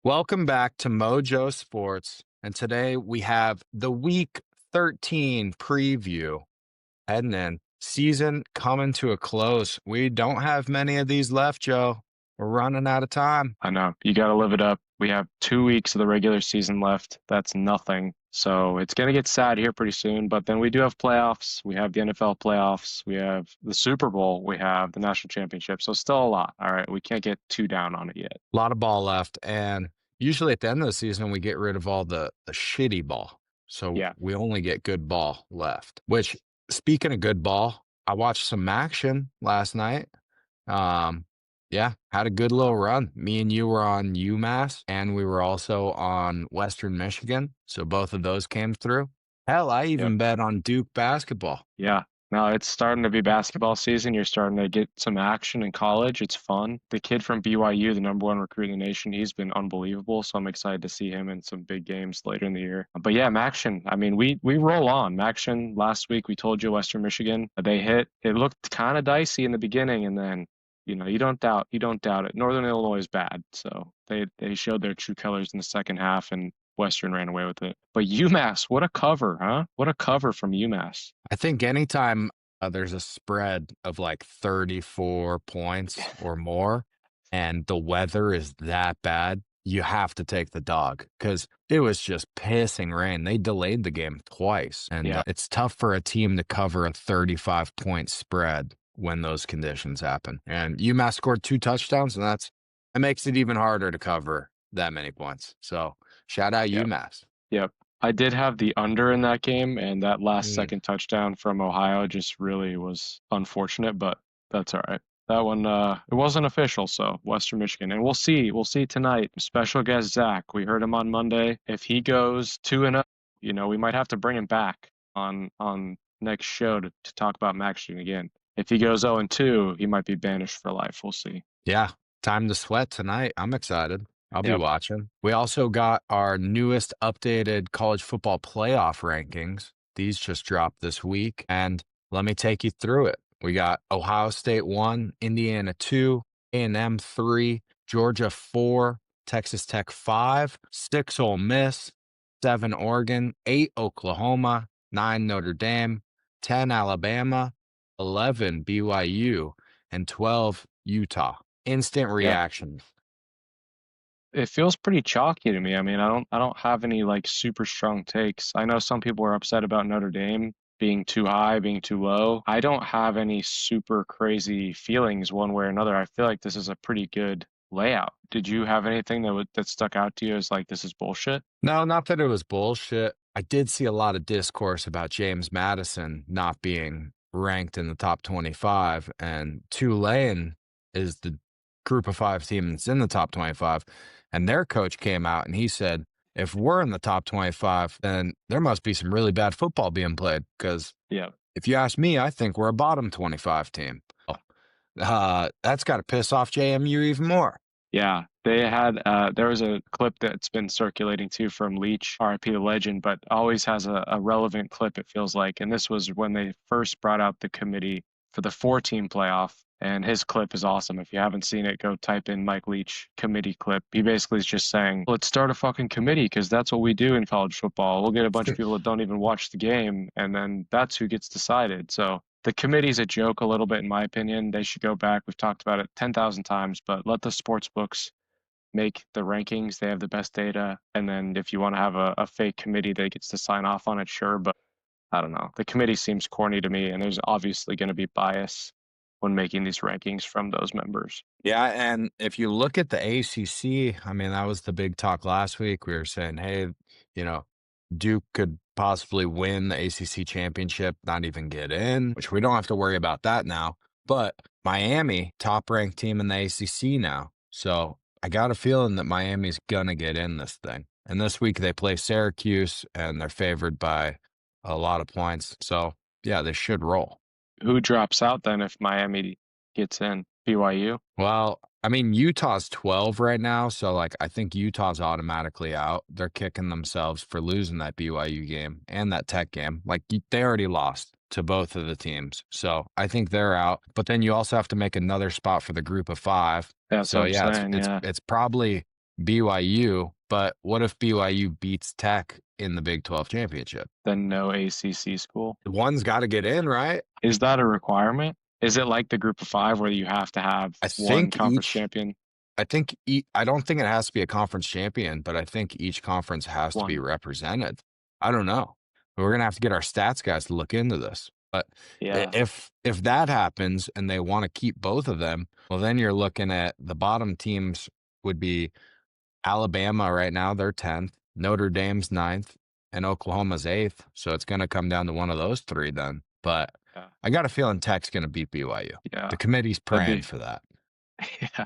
Welcome back to MoJoe Sports. And today we have the Week 13 preview heading in. Season coming to a close. We don't have many of these left, Joe. We're running out of time. I know. You got to live it up. We have 2 weeks of the regular season left. That's nothing. So it's going to get sad here pretty soon. But then we do have playoffs. We have the NFL playoffs. We have the Super Bowl. We have the national championship. So still a lot. All right. We can't get too down on it yet. A lot of ball left. And usually at the end of the season, we get rid of all the shitty ball. So Yeah. we only get good ball left, which, speaking of good ball, I watched some action last night. Yeah, had a good little run. Me and you were on UMass, and we were also on Western Michigan. So both of those came through. Hell, I Yep. even bet on Duke basketball. Yeah. Now it's starting to be basketball season. You're starting to get some action in college. It's fun. The kid from BYU, the #1 recruit in the nation, he's been unbelievable. So I'm excited to see him in some big games later in the year. But yeah, Maction, I mean, we roll on. Maction, last week we told you Western Michigan, they hit. It looked kind of dicey in the beginning, and then you don't doubt it. Northern Illinois is bad. So they showed their true colors in the second half, and Western ran away with it. But UMass, what a cover, huh? What a cover from UMass. I think anytime there's a spread of like 34 points or more, and the weather is that bad, you have to take the dog because it was just pissing rain. They delayed the game twice, and Yeah. it's tough for a team to cover a 35-point spread when those conditions happen. And UMass scored 2 touchdowns, and that makes it even harder to cover that many points. So shout out Yep. UMass. Yep. I did have the under in that game, and that last Mm. second touchdown from Ohio just really was unfortunate, but that's all right. That one, it wasn't official, so Western Michigan. And we'll see. We'll see tonight. Special guest Zach. We heard him on Monday. If he goes 2-0, we might have to bring him back on next show to talk about Maxion again. If he goes 0-2, he might be banished for life. We'll see. Yeah, time to sweat tonight. I'm excited. I'll be Yep. watching. We also got our newest updated college football playoff rankings. These just dropped this week, and let me take you through it. We got Ohio State 1, Indiana 2, A&M 3, Georgia 4, Texas Tech 5, 6 Ole Miss, 7 Oregon, 8 Oklahoma, 9 Notre Dame, 10 Alabama, 11 BYU, and 12 Utah. Instant Yeah. reaction. It feels pretty chalky to me. I mean, I don't have any like super strong takes. I know some people are upset about Notre Dame being too high, being too low. I don't have any super crazy feelings one way or another. I feel like this is a pretty good layout. Did you have anything that stuck out to you as like this is bullshit? No, not that it was bullshit. I did see a lot of discourse about James Madison not being ranked in the top 25, and Tulane is the group of 5 team that's in the top 25. And their coach came out and he said, if we're in the top 25, then there must be some really bad football being played. Because Yeah. if you ask me, I think we're a bottom 25 team. That's got to piss off JMU even more. Yeah, they had there was a clip that's been circulating too from Leach, RIP the legend, but always has a relevant clip, it feels like. And this was when they first brought out the committee for the 4-team playoff. And his clip is awesome. If you haven't seen it, go type in Mike Leach committee clip. He basically is just saying, let's start a fucking committee because that's what we do in college football. We'll get a bunch of people that don't even watch the game, and then that's who gets decided. So the committee's a joke a little bit, in my opinion. They should go back. We've talked about it 10,000 times, but let the sports books make the rankings. They have the best data. And then if you want to have a fake committee that gets to sign off on it, sure. But I don't know. The committee seems corny to me, and there's obviously going to be bias when making these rankings from those members. Yeah, and if you look at the ACC, I mean, that was the big talk last week. We were saying, hey, Duke could possibly win the ACC championship, not even get in, which we don't have to worry about that now. But Miami, top-ranked team in the ACC now. So I got a feeling that Miami's going to get in this thing. And this week they play Syracuse, and they're favored by a lot of points. So, yeah, they should roll. Who drops out then if Miami gets in? BYU? Well, I mean, Utah's 12 right now, so like I think Utah's automatically out. They're kicking themselves for losing that BYU game and that Tech game. Like they already lost to both of the teams, so I think they're out. But then you also have to make another spot for the group of 5. That's So what I'm yeah, saying. it's Yeah. it's probably BYU, but what if BYU beats Tech in the Big 12 championship? Then no ACC school. One's got to get in, right? Is that a requirement? Is it like the group of five where you have to have I one think conference each champion? I don't think it has to be a conference champion, but I think each conference has to be One. represented. I don't know. We're gonna have to get our stats guys to look into this. But Yeah. if that happens and they want to keep both of them, well, then you're looking at the bottom teams would be Alabama right now, they're 10th, Notre Dame's ninth, and Oklahoma's 8th. So it's gonna come down to one of those three then. But Yeah. I got a feeling Tech's gonna beat BYU. Yeah. The committee's That'd praying be for that. yeah.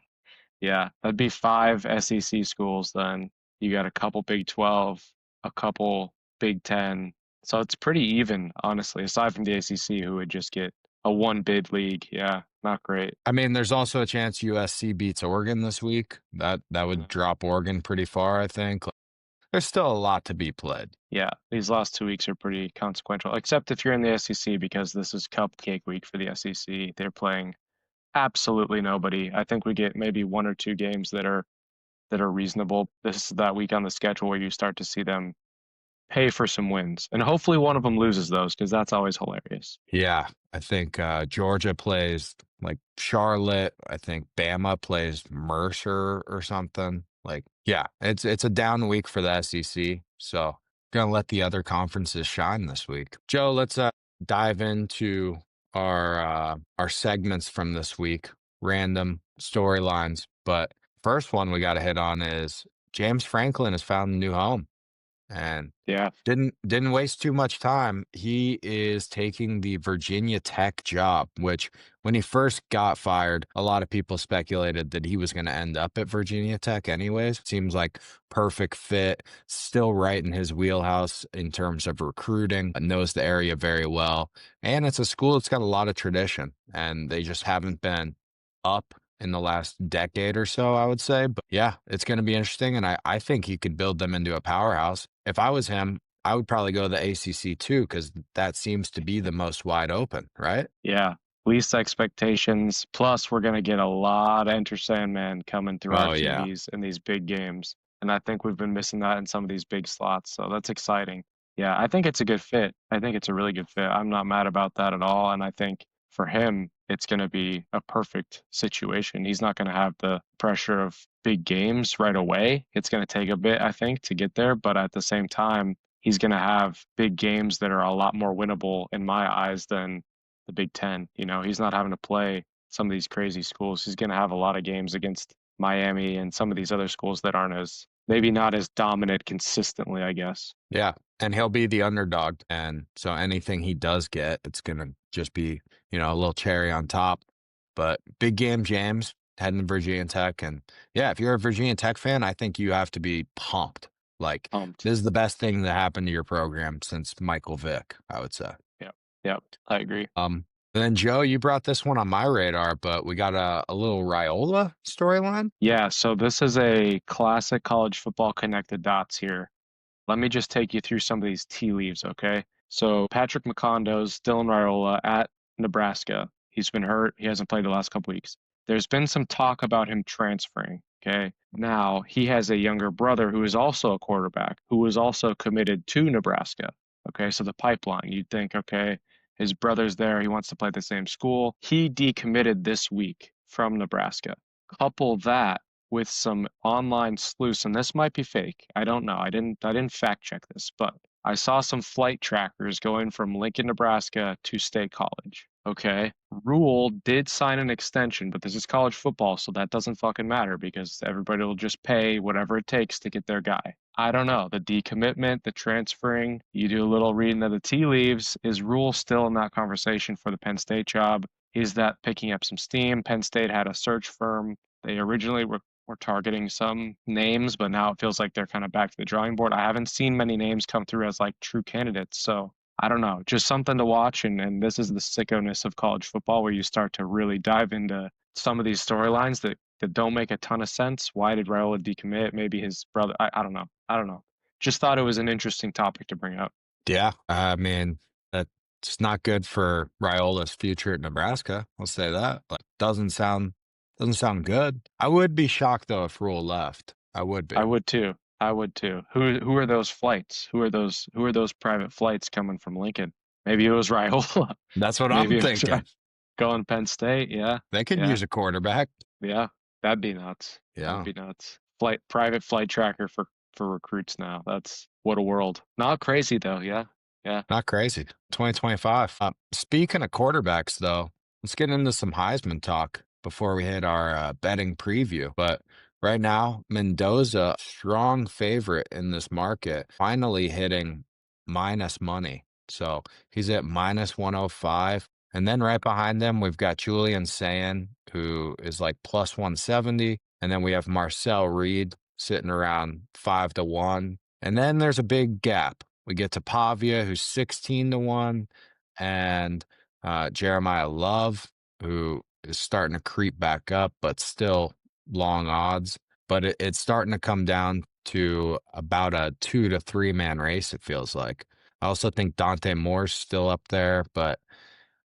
Yeah. That'd be five SEC schools then. You got a couple Big 12, a couple Big 10. So it's pretty even, honestly, aside from the ACC, who would just get a one bid league. Yeah. Not great. I mean, there's also a chance USC beats Oregon this week. That would Mhm. drop Oregon pretty far, I think. Like, there's still a lot to be played. Yeah, these last 2 weeks are pretty consequential, except if you're in the SEC because this is cupcake week for the SEC. They're playing absolutely nobody. I think we get maybe one or two games that are reasonable. This is that week on the schedule where you start to see them pay for some wins, and hopefully one of them loses those because that's always hilarious. Yeah, I think Georgia plays like Charlotte. I think Bama plays Mercer or something. Like, yeah, it's a down week for the SEC. So gonna let the other conferences shine this week. Joe, let's dive into our segments from this week, random storylines. But first one we got to hit on is James Franklin has found a new home. And Yeah, didn't waste too much time. He is taking the Virginia Tech job, which when he first got fired, a lot of people speculated that he was going to end up at Virginia Tech anyways. Seems like perfect fit, still right in his wheelhouse in terms of recruiting, knows the area very well. And it's a school that's got a lot of tradition, and they just haven't been up in the last decade or so, I would say. But yeah, it's going to be interesting. And I think he could build them into a powerhouse. If I was him, I would probably go to the ACC too, because that seems to be the most wide open, right? yeah. Least expectations. Plus, we're gonna get a lot of Enter Sandman coming through our Oh, yeah. TVs in these big games, and I think we've been missing that in some of these big slots. So that's exciting. Yeah, I think it's a good fit. I think it's a really good fit. I'm not mad about that at all, and I think for him, it's gonna be a perfect situation. He's not gonna have the pressure of big games right away. It's gonna take a bit, I think, to get there, but at the same time, he's gonna have big games that are a lot more winnable in my eyes than the Big Ten. He's not having to play some of these crazy schools. He's going to have a lot of games against Miami and some of these other schools that aren't as maybe not as dominant consistently, I guess. Yeah. And he'll be the underdog. And so anything he does get, it's going to just be, a little cherry on top. But big game, James, heading to Virginia Tech. And yeah, if you're a Virginia Tech fan, I think you have to be pumped. Like, Pumped. this is the best thing that happened to your program since Michael Vick, I would say. Yep. Yep. I agree. Then Joe, you brought this one on my radar, but we got a little Raiola storyline. Yeah, so this is a classic college football connected dots here. Let me just take you through some of these tea leaves, okay? So Patrick McCondo's Dylan Raiola at Nebraska. He's been hurt. He hasn't played the last couple weeks. There's been some talk about him transferring, okay? Now, he has a younger brother who is also a quarterback, who is also committed to Nebraska. Okay, so the pipeline, you'd think, okay, his brother's there. He wants to play at the same school. He decommitted this week from Nebraska. Couple that with some online sleuths, and this might be fake. I don't know. I didn't fact check this, but I saw some flight trackers going from Lincoln, Nebraska to State College. Okay. Rule did sign an extension, but this is college football, so that doesn't fucking matter because everybody will just pay whatever it takes to get their guy. I don't know. The decommitment, the transferring, you do a little reading of the tea leaves. Is Rule still in that conversation for the Penn State job? Is that picking up some steam? Penn State had a search firm. They originally were targeting some names, but now it feels like they're kind of back to the drawing board. I haven't seen many names come through as like true candidates. So I don't know, just something to watch. And this is the sickoness of college football where you start to really dive into some of these storylines that don't make a ton of sense. Why did Raiola decommit? Maybe his brother. I don't know. I don't know. Just thought it was an interesting topic to bring up. Yeah, I mean, that's not good for Raiola's future at Nebraska. I'll say that. Like, doesn't sound good. I would be shocked though if Rule left. I would be. I would too. I would too. Who are those flights? Who are those private flights coming from Lincoln? Maybe it was Raiola. That's what I'm Maybe it was thinking. going Penn State. Yeah. They could Yeah. use a quarterback. Yeah. That'd be nuts. That'd Yeah. be nuts. Private flight tracker for recruits now. That's what a world. Not crazy though. Yeah. Yeah. Not crazy. 2025. Speaking of quarterbacks, though, let's get into some Heisman talk before we hit our betting preview. But right now, Mendoza, strong favorite in this market, finally hitting minus money. So he's at minus 105. And then right behind them, we've got Julian Sayin, who is like plus 170. And then we have Marcel Reed sitting around 5 to 1. And then there's a big gap. We get to Pavia, who's 16 to 1, and Jeremiah Love, who is starting to creep back up, but still long odds. But it's starting to come down to about a 2 to 3 man race, it feels like. I also think Dante Moore's still up there, but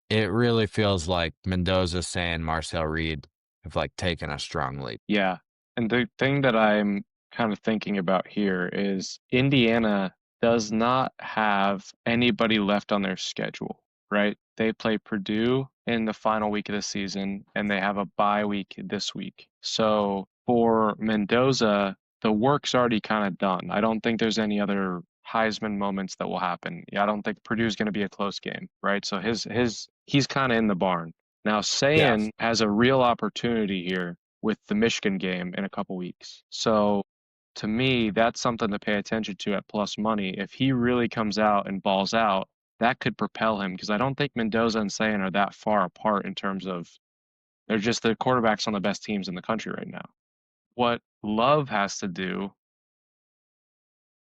it really feels like Mendoza saying Marcel Reed have like taken a strong lead. Yeah. And the thing that I'm kind of thinking about here is Indiana does not have anybody left on their schedule, right? They play Purdue in the final week of the season, and they have a bye week this week. So for Mendoza, the work's already kind of done. I don't think there's any other Heisman moments that will happen. Yeah, I don't think Purdue's going to be a close game, right? So he's kind of in the barn. Now, Yeah. Sayin has a real opportunity here with the Michigan game in a couple weeks. So to me, that's something to pay attention to at plus money. If he really comes out and balls out, that could propel him because I don't think Mendoza and Sayin are that far apart in terms of they're just the quarterbacks on the best teams in the country right now. What Love has to do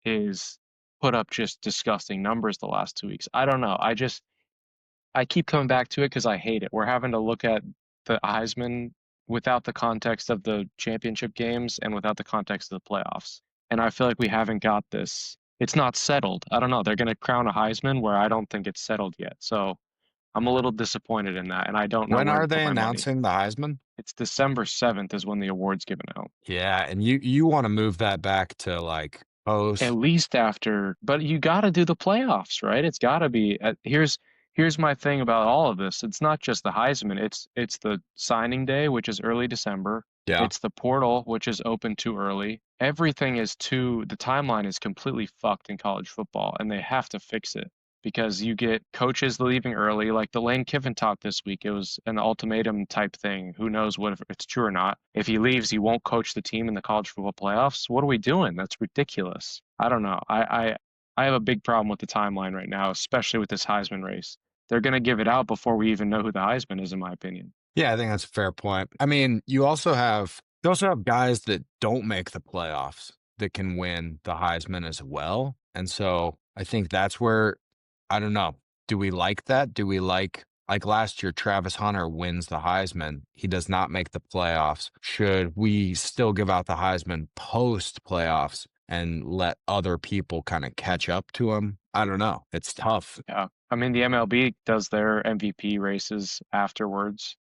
is put up just disgusting numbers the last 2 weeks. I don't know. I keep coming back to it because I hate it. We're having to look at the Heisman without the context of the championship games and without the context of the playoffs. And I feel like we haven't got this. It's not settled. I don't know. They're going to crown a Heisman where I don't think it's settled yet. So I'm a little disappointed in that, and I don't know When where are to put they my money. announcing the Heisman? It's December 7th is when the award's given out. Yeah, and you want to move that back to like At post. least after, but you got to do the playoffs, right? It's got to be. Here's my thing about all of this. It's not just the Heisman. It's the signing day, which is early December. Yeah. It's the portal, which is open too early. Everything is too. The timeline is completely fucked in college football, and they have to fix it because you get coaches leaving early, like the Lane Kiffin talk this week. It was an ultimatum type thing. Who knows what if it's true or not? If he leaves, he won't coach the team in the college football playoffs. What are we doing? That's ridiculous. I don't know. I have a big problem with the timeline right now, especially with this Heisman race. They're going to give it out before we even know who the Heisman is, in my opinion. Yeah, I think that's a fair point. I mean, you also have guys that don't make the playoffs that can win the Heisman as well. And so I think that's where I don't know. Do we like that? Do we like last year Travis Hunter wins the Heisman. He does not make the playoffs. Should we still give out the Heisman post playoffs and let other people kind of catch up to him? I don't know. It's tough. Yeah. I mean, the MLB does their MVP races afterwards,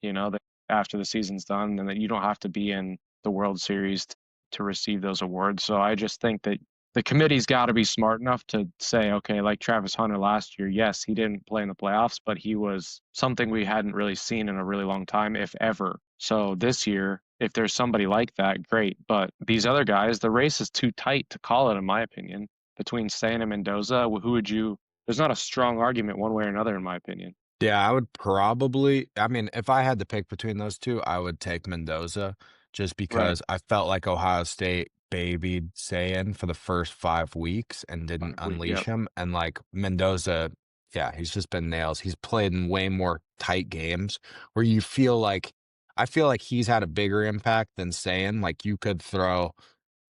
after the season's done, and that you don't have to be in the World Series to receive those awards. So I just think that the committee's got to be smart enough to say, okay, like Travis Hunter last year, yes, he didn't play in the playoffs, but he was something we hadn't really seen in a really long time, if ever. So this year, if there's somebody like that, great. But these other guys, the race is too tight to call it, in my opinion, between Stan and Mendoza. Who would you? There's not a strong argument one way or another, in my opinion. Yeah, I would probably, I mean, if I had to pick between those two, I would take Mendoza just Right. because I felt like Ohio State babied Sayin for the first 5 weeks and didn't unleash Yep. him. And like Mendoza, yeah, he's just been nails. He's played in way more tight games where I feel like he's had a bigger impact than Sayin. Like you could throw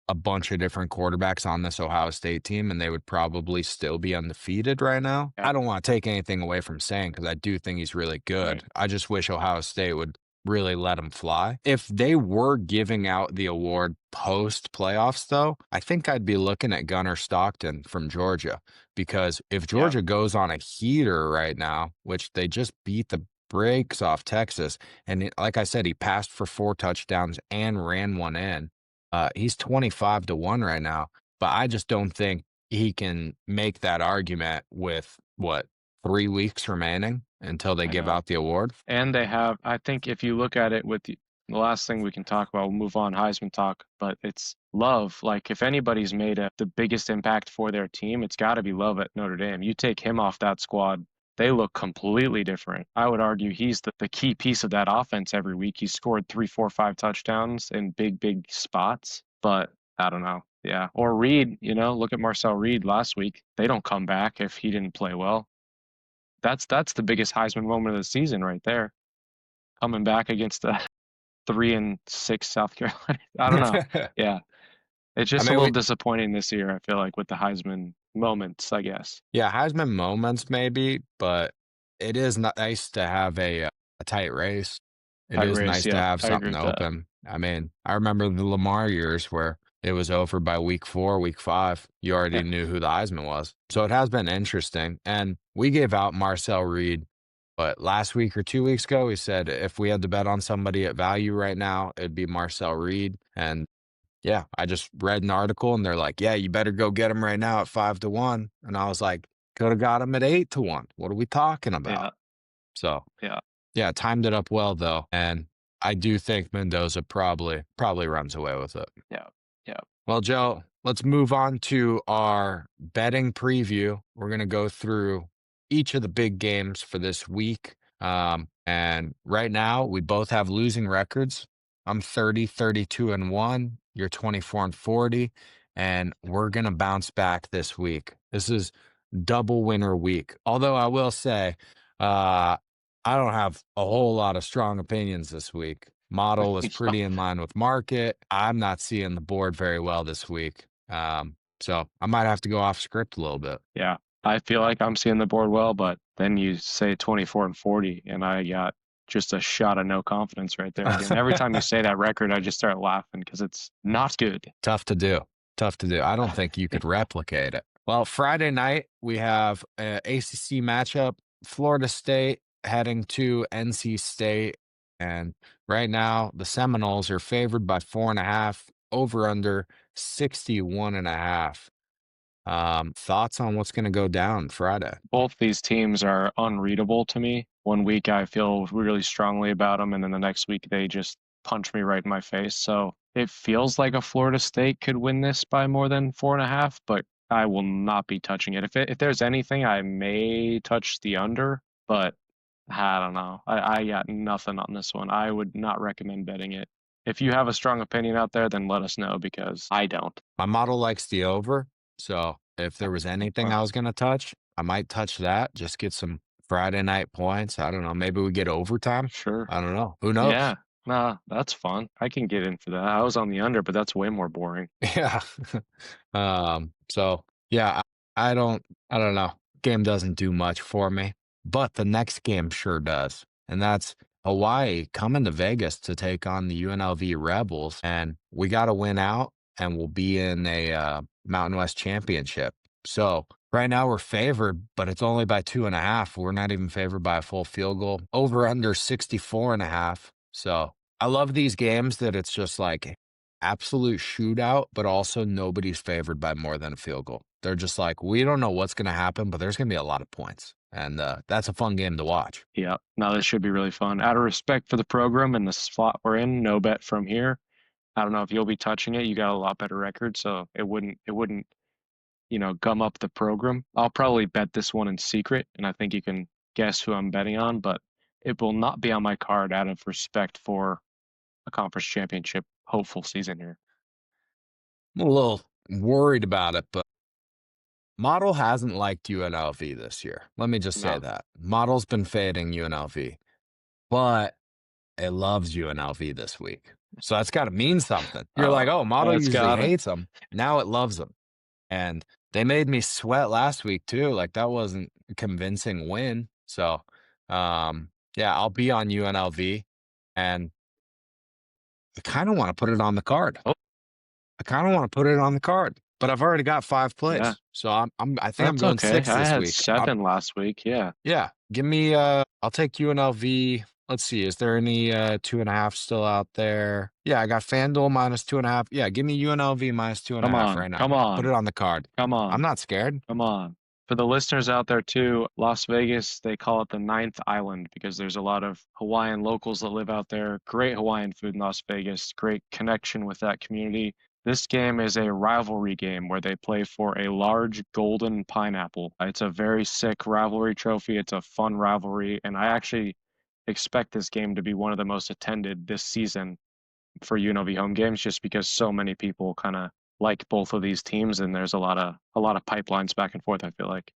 a bunch of different quarterbacks on this Ohio State team, and they would probably still be undefeated right now. Yeah. I don't want to take anything away from saying because I do think he's really Right. good. I just wish Ohio State would really let him fly. If they were giving out the award post playoffs, though, I think I'd be looking at Gunnar Stockton from Georgia because if Yeah. Georgia goes on a heater right now, which they just beat the brakes off Texas, and like I said, he passed for 4 touchdowns and ran one in. He's 25-1 right now, but I just don't think he can make that argument with what, 3 weeks remaining until they I give know. out the award. And they have, I think if you look at it with the last thing we can talk about, we'll move on Heisman talk, but it's Love. Like if anybody's made the biggest impact for their team, it's got to be Love at Notre Dame. You take him off that squad, they look completely different. I would argue he's the key piece of that offense every week. He scored 3, 4, 5 touchdowns in big spots, but I don't know. Yeah. Or Reed, look at Marcel Reed last week. They don't come back if he didn't play well. That's the biggest Heisman moment of the season right there. Coming back against the 3-6 South Carolina. I don't know. Yeah. It's I just a mean, little disappointing this year, I feel like, with the Heisman moments, I guess. yeah, Heisman moments maybe, but it is nice to have a tight race. It Tight is race, nice to yeah. have I agree something with that. open. I mean, I remember the Lamar years where it was over by week 4, week 5. You already Yeah. knew who the Heisman was. So it has been interesting. And we gave out Marcel Reed, but last week or 2 weeks ago, we said if we had to bet on somebody at value right now, it'd be Marcel Reed. And yeah, I just read an article and they're like, yeah, you better go get him right now at 5-1. And I was like, could have got him at 8-1. What are we talking about? Yeah. So Yeah. yeah, timed it up well though. And I do think Mendoza probably runs away with it. Yeah. Yeah. Well, Joe, let's move on to our betting preview. We're going to go through each of the big games for this week. And right now, we both have losing records. I'm 32-1. You're 24-40. And we're going to bounce back this week. This is double winner week. Although I will say, I don't have a whole lot of strong opinions this week. Model was pretty in line with market. I'm not seeing the board very well this week. So I might have to go off script a little bit. Yeah. I feel like I'm seeing the board well, but then you say 24-40, and I got just a shot of no confidence right there again. Every time you say that record, I just start laughing because it's not good. Tough to do. Tough to do. I don't think you could replicate it. Well, Friday night, we have an ACC matchup, Florida State heading to NC State. And right now, the Seminoles are favored by 4.5, over under 61.5. Thoughts on what's going to go down Friday? Both these teams are unreadable to me. One week I feel really strongly about them, and then the next week they just punch me right in my face. So it feels like a Florida State could win this by more than 4.5, but I will not be touching it. If there's anything, I may touch the under, but I don't know. I got nothing on this one. I would not recommend betting it. If you have a strong opinion out there, then let us know because I don't. My model likes the over. So if there was anything I was going to touch, I might touch that. Just get some Friday night points. I don't know. Maybe we get overtime. Sure. I don't know. Who knows? Yeah. Nah, that's fun. I can get in for that. I was on the under, but that's way more boring. Yeah. So yeah, I don't know. Game doesn't do much for me, but the next game sure does. And that's Hawaii coming to Vegas to take on the UNLV Rebels. And we got to win out and we'll be in a Mountain West championship. So right now we're favored, but it's only by 2.5. We're not even favored by a full field goal. Over under 64.5. So I love these games that it's just like absolute shootout, but also nobody's favored by more than a field goal. They're just like, we don't know what's going to happen, but there's going to be a lot of points. And that's a fun game to watch. Yeah. No, this should be really fun. Out of respect for the program and the slot we're in, no bet from here. I don't know if you'll be touching it. You got a lot better record, so it wouldn't, gum up the program. I'll probably bet this one in secret, and I think you can guess who I'm betting on, but it will not be on my card out of respect for a conference championship hopeful season here. I'm a little worried about it, but Model hasn't liked UNLV this year. Let me just say No. that. Model's been fading UNLV, but it loves UNLV this week. So that's got to mean something. You're like, oh, Model It's usually got it. hates them. Now it loves them. And they made me sweat last week too. Like that wasn't a convincing win. So, yeah, I'll be on UNLV and I kind of want to put it on the card. Oh. I kind of want to put it on the card, but I've already got 5 plays. Yeah. So I think I'm That's going okay. 6 I this had week. 7 last week. Yeah. Yeah, give me I'll take UNLV Let's see. Is there any 2.5 still out there? Yeah, I got FanDuel minus 2.5. Yeah, give me UNLV minus two and a Come half on, right now. come Put it on, on the card. come I'm on, not scared. come on. For the listeners out there too, Las Vegas, they call it the ninth island because there's a lot of Hawaiian locals that live out there. Great Hawaiian food in Las Vegas, great connection with that community. This game is a rivalry game where they play for a large golden pineapple. It's a very sick rivalry trophy. It's a fun rivalry, and I actually expect this game to be one of the most attended this season for UNLV home games just because so many people kind of like both of these teams and there's a lot of pipelines back and forth, I feel like.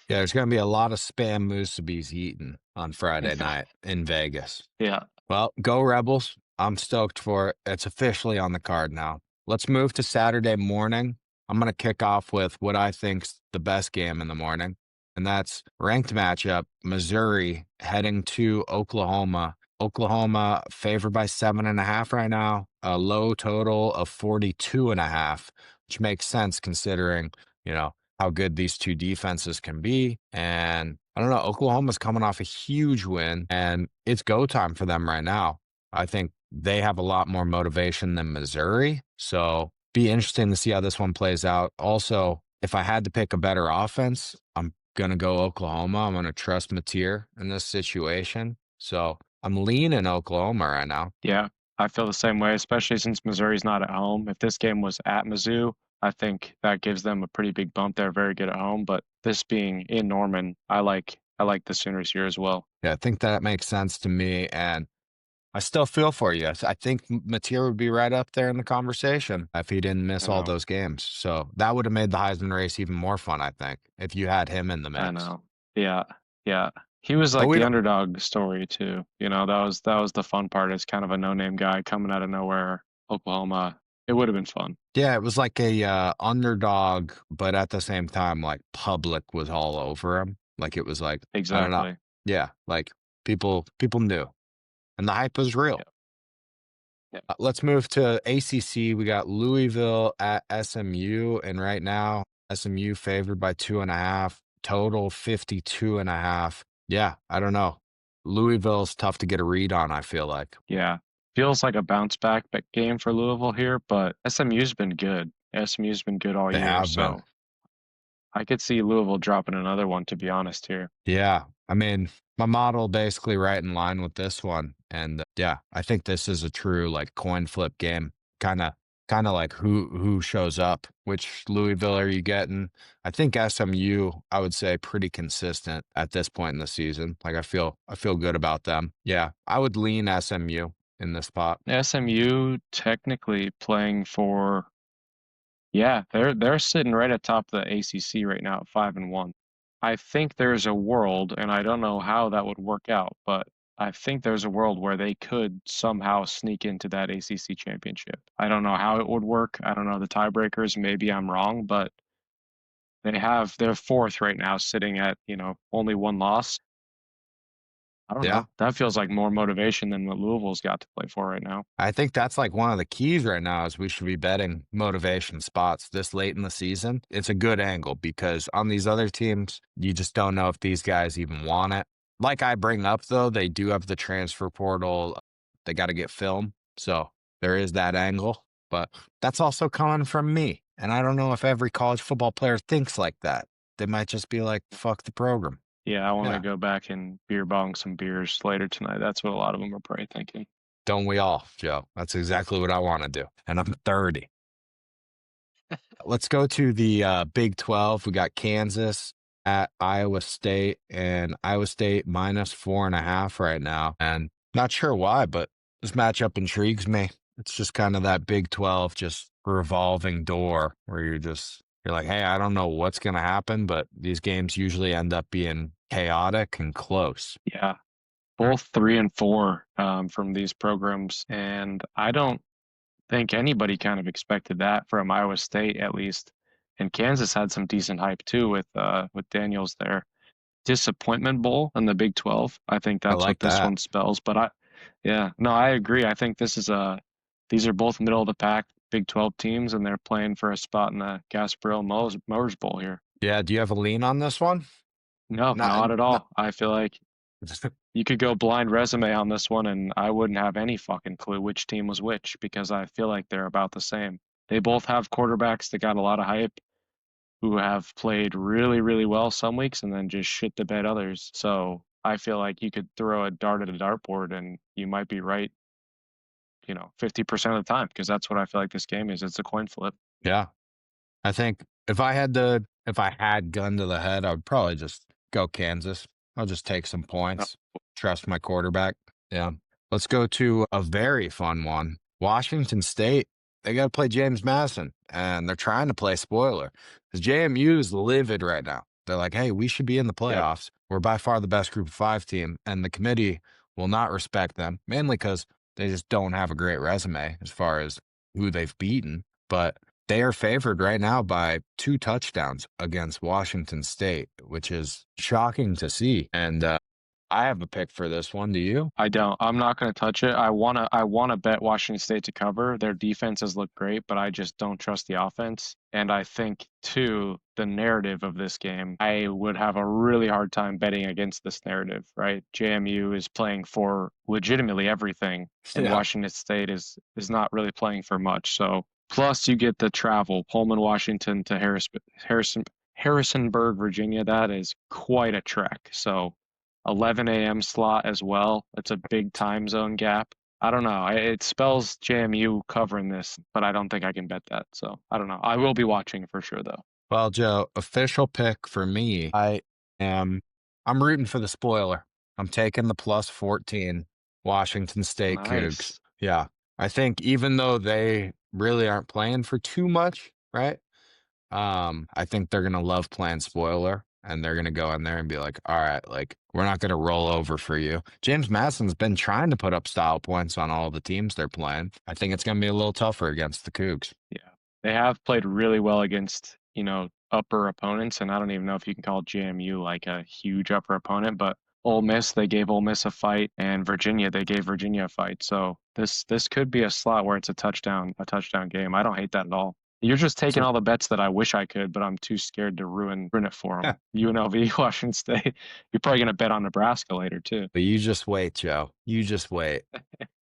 Yeah, there's going to be a lot of spam musubis eaten on Friday night in Vegas. Yeah. Well, go Rebels. I'm stoked for it. It's officially on the card now. Let's move to Saturday morning. I'm going to kick off with what I think's the best game in the morning, and that's ranked matchup Missouri heading to Oklahoma. Oklahoma favored by 7.5 right now, a low total of 42.5, which makes sense considering, you know, how good these two defenses can be. And I don't know, Oklahoma's coming off a huge win, and it's go time for them right now. I think they have a lot more motivation than Missouri. So be interesting to see how this one plays out. Also, if I had to pick a better offense, I'm going to go Oklahoma. I'm going to trust Mateer in this situation. So I'm leaning Oklahoma right now. Yeah. I feel the same way, especially since Missouri's not at home. If this game was at Mizzou, I think that gives them a pretty big bump. They're very good at home, but this being in Norman, I like the Sooners here as well. Yeah, I think that makes sense to me. And I still feel for you. I think Mateer would be right up there in the conversation if he didn't I miss all know. those games. So that would have made the Heisman race even more fun, I think, if you had him in the I mix. know. Yeah. Yeah. He was Oh, like we the don't. underdog story too. That was the fun part is kind of a no-name guy coming out of nowhere, Oklahoma. It would have been fun. Yeah, it was like a underdog, but at the same time, like public was all over him. Like it was like I don't know. Exactly. Yeah, like people knew, and the hype was Yeah. real. Yeah. Let's move to ACC. We got Louisville at SMU, and right now SMU favored by 2.5. Total 52.5. Yeah, I don't know. Louisville's tough to get a read on, I feel like. Yeah. Feels like a bounce back game for Louisville here, but SMU's been good. SMU's been good all They year, have been. so I could see Louisville dropping another one, to be honest here. Yeah. I mean, my model basically right in line with this one. And yeah, I think this is a true like coin flip game. Kind of like who shows up. Which Louisville are you getting? I think SMU, I would say pretty consistent at this point in the season. Like I feel good about them. Yeah, I would lean SMU in this spot. SMU technically playing for yeah, they're sitting right atop the ACC right now at 5-1. I think there's a world, and I don't know how that would work out, but I think there's a world where they could somehow sneak into that ACC championship. I don't know how it would work. I don't know the tiebreakers. Maybe I'm wrong, but they're fourth right now, sitting at, only one loss. I don't Yeah. know. That feels like more motivation than what Louisville's got to play for right now. I think that's like one of the keys right now is we should be betting motivation spots this late in the season. It's a good angle because on these other teams, you just don't know if these guys even want it. Like I bring up though, they do have the transfer portal. They got to get film. So there is that angle, but that's also coming from me. And I don't know if every college football player thinks like that. They might just be like, fuck the program. Yeah, I want to Yeah. go back and beer bong some beers later tonight. That's what a lot of them are probably thinking. Don't we all, Joe? That's exactly what I want to do. And I'm 30. Let's go to the Big 12. We got Kansas at Iowa State, and Iowa State minus 4.5 right now. And not sure why, but this matchup intrigues me. It's just kind of that Big 12, just revolving door where you're like, hey, I don't know what's going to happen, but these games usually end up being chaotic and close. Yeah, both 3 and 4 from these programs, and I don't think anybody kind of expected that from Iowa State at least. And Kansas had some decent hype too with Daniels there. Disappointment bowl in the Big 12. I think I that's what like this that. one spells. But yeah, no, I agree. I think these are both middle of the pack Big 12 teams, and they're playing for a spot in the Gasparilla Mowers Bowl here. Yeah. Do you have a lean on this one? No, Not, not at not all. I feel like You could go blind resume on this one, and I wouldn't have any fucking clue which team was which because I feel like they're about the same. They both have quarterbacks that got a lot of hype, who have played really, really well some weeks and then just shit the bed others. So I feel like you could throw a dart at a dartboard and you might be right, 50% of the time, because that's what I feel like this game is. It's a coin flip. Yeah. I think if I had gun to the head, I would probably just go Kansas. I'll just take some Uh, points. Trust my quarterback. Yeah. Let's go to a very fun one. Washington State. They got to play James Madison, and they're trying to play spoiler. Because JMU is livid right now. They're like, hey, we should be in the Yep. playoffs. We're by far the best group of five team, and the committee will not respect them, mainly because they just don't have a great resume as far as who they've beaten. But they are favored right now by 2 touchdowns against Washington State, which is shocking to see. And I have a pick for this one. Do you? I don't. I'm not going to touch it. I wanna bet Washington State to cover. Their defenses look great, but I just don't trust the offense. And I think too, the narrative of this game, I would have a really hard time betting against this narrative, right? JMU is playing for legitimately everything, and Yeah. Washington State is not really playing for much. So plus you get the travel, Pullman, Washington to Harrisonburg, Virginia. That is quite a trek. So 11 a.m. slot as well. It's a big time zone gap. I don't know. It spells JMU covering this, but I don't think I can bet that. So I don't know. I will be watching for sure, though. Well, Joe, official pick for me. Am I'm rooting for the spoiler. I'm taking the plus 14 Washington State Cougs. Nice. Yeah. I think even though they really aren't playing for too much, right? I think they're gonna love playing spoiler, and they're gonna go in there and be like, "All right, like we're not gonna roll over for you." James Madison's been trying to put up style points on all the teams they're playing. I think it's gonna be a little tougher against the Cougs. Yeah. They have played really well against, upper opponents, and I don't even know if you can call JMU like a huge upper opponent, but Ole Miss, they gave Ole Miss a fight, and Virginia, they gave Virginia a fight. So this could be a slot where it's a touchdown game. I don't hate that at all. You're just taking So, all the bets that I wish I could, but I'm too scared to ruin it for them. UNLV, Washington State. You're probably gonna bet on Nebraska later too. but you just wait, Joe. You just wait.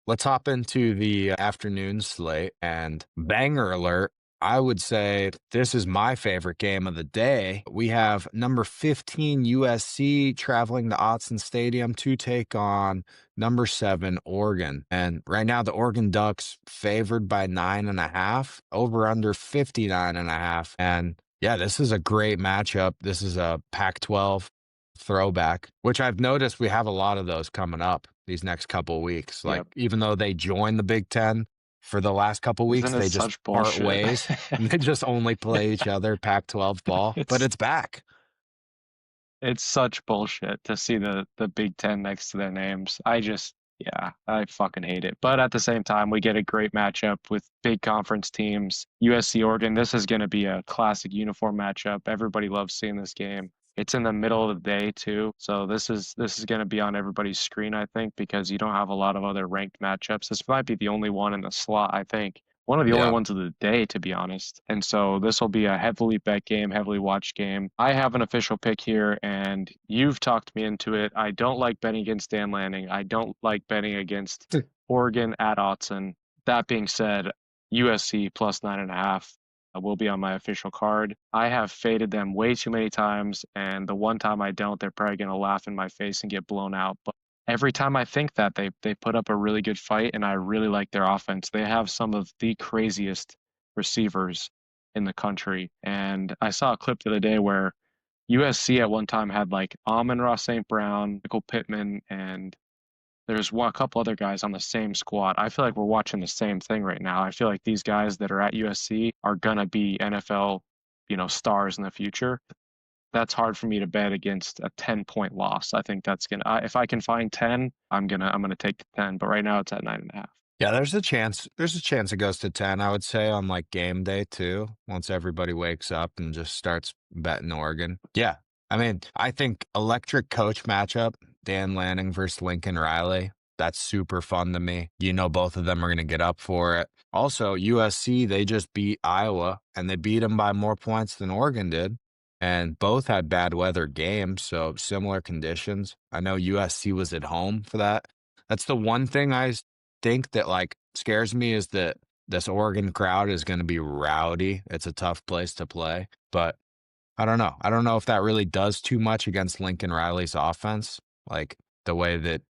Let's hop into the afternoon slate and banger alert. I would say this is my favorite game of the day. We have number 15 USC traveling to Autzen Stadium to take on number 7 Oregon. And right now, the Oregon Ducks favored by 9.5, over under 59.5. And yeah, this is a great matchup. This is a Pac 12 throwback, which I've noticed we have a lot of those coming up these next couple weeks. Like, Yep. even though they joined the Big Ten for the last couple weeks, Isn't it they just such part bullshit? ways. And they just only play each other Pac 12 ball, but It's it's back. It's such bullshit to see the Big Ten next to their names. Yeah, I fucking hate it. But at the same time, we get a great matchup with big conference teams. USC Oregon, this is going to be a classic uniform matchup. Everybody loves seeing this game. It's in the middle of the day too, so this is going to be on everybody's screen, I think, because you don't have a lot of other ranked matchups. This might be the only one in the slot, I think. One of the only Yeah. ones of the day, to be honest. And so this will be a heavily bet game, heavily watched game. I have an official pick here, and you've talked me into it. I don't like betting against Dan Lanning. I don't like betting against Oregon at Autzen. That being said, USC plus 9.5 will be on my official card. I have faded them way too many times, and the one time I don't, they're probably going to laugh in my face and get blown out. But every time I think that they put up a really good fight, and I really like their offense. They have some of the craziest receivers in the country. And I saw a clip the other day where USC at one time had like Amon-Ra St. Brown, Michael Pittman, and there's a couple other guys on the same squad. I feel like we're watching the same thing right now. I feel like these guys that are at USC are gonna be NFL, stars in the future. That's hard for me to bet against a 10-point loss. I think that's gonna if I can find 10, I'm gonna take the 10. But right now it's at 9.5. Yeah, there's a chance. There's a chance it goes to 10, I would say, on like game day too, once everybody wakes up and just starts betting Oregon. Yeah. I mean, I think electric coach matchup, Dan Lanning versus Lincoln Riley. That's super fun to me. Both of them are going to get up for it. Also, USC, they just beat Iowa and they beat them by more points than Oregon did. and both had bad weather games, so similar conditions. I know USC was at home for that. That's the one thing think that like scares me is that this Oregon crowd is going to be rowdy. It's a tough place to play, but I don't know. I don't know if that really does too much against Lincoln Riley's offense, like the way that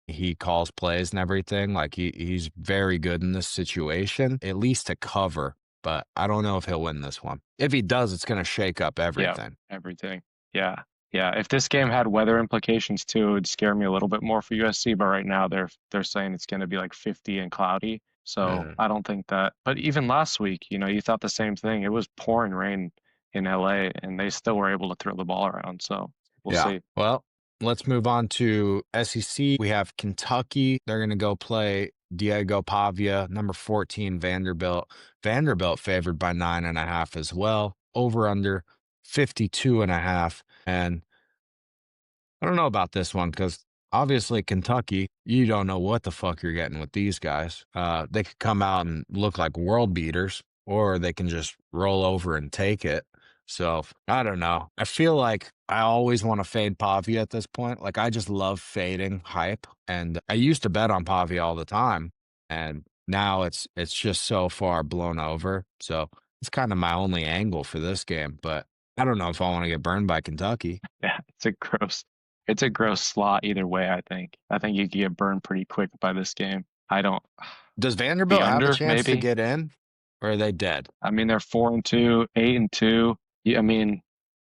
he calls plays and everything. Like he's very good in this situation, at least to cover. But I don't know if he'll win this one. If he does, it's going to shake up Yeah, everything. everything. Yeah. Yeah. If this game had weather implications too, it would scare me a little bit more for USC, but right now they're saying it's going to be like 50 and cloudy. So Mhm. I don't think that, but even last week, you thought the same thing. It was pouring rain in LA and they still were able to throw the ball around. So we'll Yeah. see. Well, let's move on to SEC. We have Kentucky. They're going to go play Diego Pavia, number 14, Vanderbilt. Vanderbilt favored by 9.5 as well. Over under 52.5. And I don't know about this one because obviously Kentucky, you don't know what the fuck you're getting with these guys. They could come out and look like world beaters, or they can just roll over and take it. So I don't know. I feel like I always want to fade Pavia at this point. Like I just love fading hype, and I used to bet on Pavia all the time, and now it's just so far blown over. So it's kind of my only angle for this game, but I don't know if I want to get burned by Kentucky. Yeah. It's a gross slot either way, I think. I think you could get burned pretty quick by this game. I don't, Does the Vanderbilt have a under chance to maybe. get in, or are they dead? I mean, they're 4-2, 8-2. Yeah, I mean,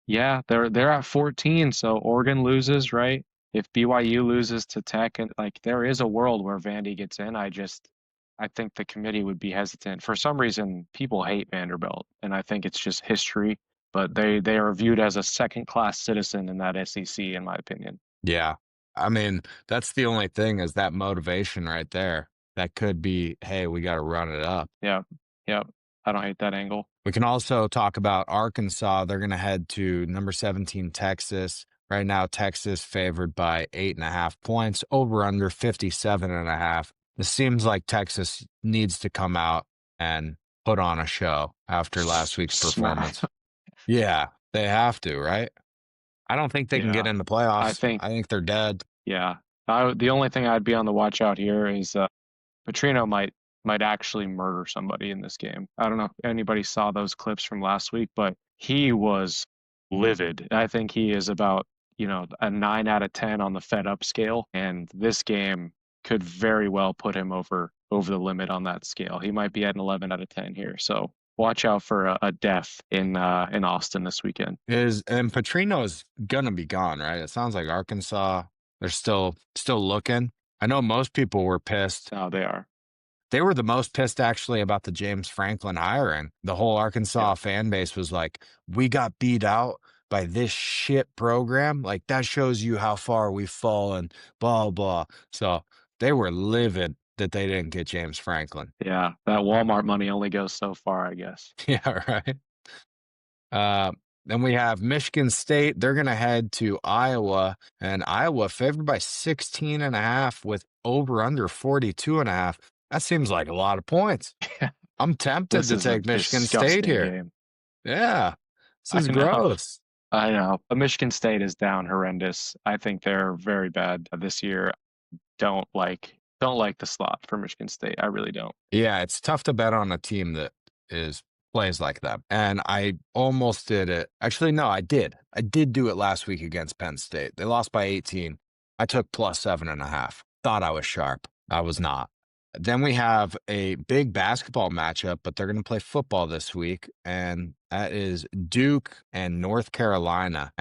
yeah, they're at 14. So Oregon loses, right? If BYU loses to Tech, and like there is a world where Vandy gets in. I think the committee would be hesitant. For some reason, people hate Vanderbilt, and I think it's just history. But they are viewed as a second class citizen in that SEC, in my opinion. Yeah. I mean, that's the only thing is that motivation right there. That could be, hey, we got to run it up. Yeah, yeah, I don't hate that angle. We can also talk about Arkansas. They're going to head to number 17, Texas. Right now, Texas favored by 8.5 points, over under 57.5. It seems like Texas needs to come out and put on a show after last week's Smack. performance. Yeah, they have to, right? I don't think they can get Yeah, in the I playoffs. think. I think they're dead. Yeah, the only thing I'd be on the watch out here is Petrino might actually murder somebody in this game. I don't know if anybody saw those clips from last week, but he was livid. I think he is about, a 9 out of 10 on the fed up scale, and this game could very well put him over the limit on that scale. He might be at an 11 out of 10 here. So watch out for a death in Austin this weekend. And Petrino is gonna be gone, right? It sounds like Arkansas, they're still looking. I know most people were pissed. Oh, they are. They were the most pissed actually about the James Franklin hiring. The whole Yep. Arkansas fan base was like, "We got beat out by this shit program. Like that shows you how far we've fallen." Blah blah. So they were livid that they didn't get James Franklin. Yeah, that Walmart money only goes so far, I guess. Yeah, right. Uh, then we have Michigan State. They're going to head to Iowa, and Iowa favored by 16.5 with over under 42.5. That seems like a lot of points. I'm tempted This to is a take Michigan State disgusting here. game. Yeah, this I is know. gross. I know. But Michigan State is down horrendous. I think they're very bad this year. Don't like the slot for Michigan State. I really don't. Yeah, it's tough to bet on a team that is plays like that. And I almost did it. Actually, no, I did. I did do it last week against Penn State. They lost by 18. I took plus 7.5. Thought I was sharp. I was not. Then we have a big basketball matchup, but they're going to play football this week, and that is Duke and North Carolina.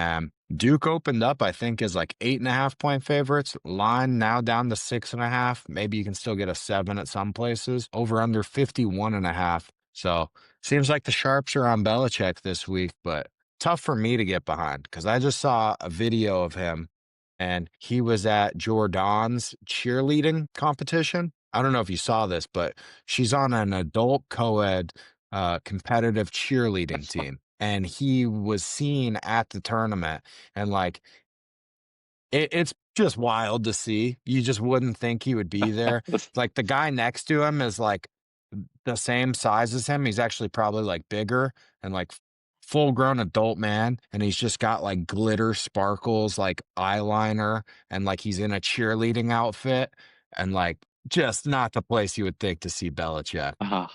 Duke opened up, I think, as like 8.5 point favorites. Line now down to 6.5. Maybe you can still get a 7 at some places. Over under 51.5. So seems like the sharps are on Belichick this week, but tough for me to get behind because I just saw a video of him and he was at Jordan's cheerleading competition. I don't know if you saw this, but she's on an adult co-ed competitive cheerleading team. And he was seen at the tournament and like it's just wild to see. You just wouldn't think he would be there. Like the guy next to him is like the same size as him. He's actually probably like bigger and like full grown adult man, and he's just got like glitter sparkles, like eyeliner, and like he's in a cheerleading outfit, and like just not the place you would think to see Belichick. Ah,